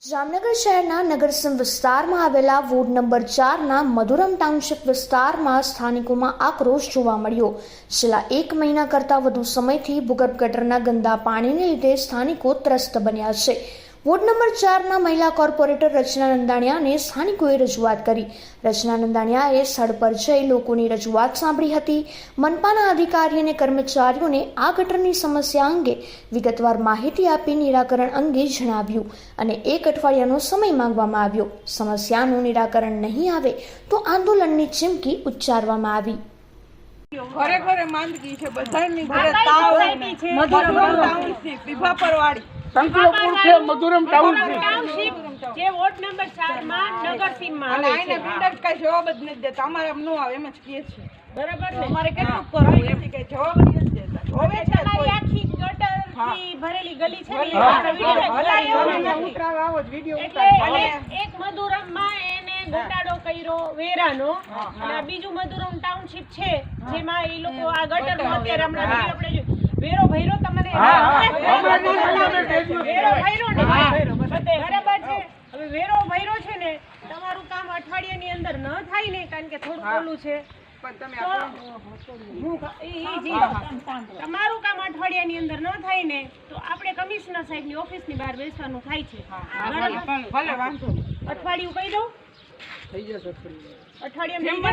જામનગર શહેરના નગરસમ વિસ્તારમાં આવેલા વોર્ડ નંબર 4ના મધુરમ ટાઉનશીપ વિસ્તારમાં સ્થાનિકોમાં આક્રોશ જોવા મળ્યો। છેલ્લા 1 મહિના કરતાં વધુ સમયથી ભૂગર્ભ ગટરના ગંદા પાણીને લીધે સ્થાનિકો ત્રસ્ત બન્યા છે। વોર્ડ નંબર 4ના મહિલા કોર્પોરેટર રચના નંદાણીયાને સ્થાનિકોએ રજૂઆત કરી। રચના નંદાણીયાએ સ્થળ પર જઈ લોકોની રજૂઆત સાંભળી હતી। મનપાના અધિકારી અને કર્મચારીઓને આ ગટરની સમસ્યા અંગે વિગતવાર માહિતી આપી નિરાકરણ અંગે જણાવ્યું અને 1 અઠવાડિયાનો સમય માંગવામાં આવ્યો। સમસ્યાનું નિરાકરણ નહીં આવે તો આંદોલનની ચીમકી ઉચ્ચારવામાં આવી। ઘરે ઘરે માંદગી છે, બધાની ઘરે તાવ છે। મધુરમ ટાઉનશીપ વિભાપરવાડી સંકલપુર છે, મધુરમ ટાઉનશીપ જે વોર્ડ નંબર 4 માં નગરસીમમાં અને આવે છે। આને બિલ્ડર કઈ જવાબ જ નથી દેતા। અમારે એમ ન આવે એમ જ કહે છે, બરાબર ને? અમારે કેટલું કરવું એમ કઈ જવાબ જ નથી દેતા। હવે છે તમારી આખી ગટરથી ભરેલી ગલી છે ને, એટલે એક મધુરમમાં એને ગોટાળો કર્યો વેરાનો, અને આ બીજું મધુરમ ટાઉનશીપ છે જેમાં એ લોકો આ ગટરનો અત્યારે હમણાં આપણે વેરો ભર્યો તમને વેરો ભર્યો ને, બરાબર છે। હવે વેરો ભર્યો છે ને, તમારું કામ અઠવાડિયાની અંદર ન થાય ને, કારણ કે થોડું ઓલું છે, તમારું કામ અઠવાડિયાની અંદર ન થાય ને તો આપણે કમિશનર સાહેબની ઓફિસની બહાર બેસવાનું થાય છે। અઠવાડિયું કહી દઉં, અઠવાડિયામાં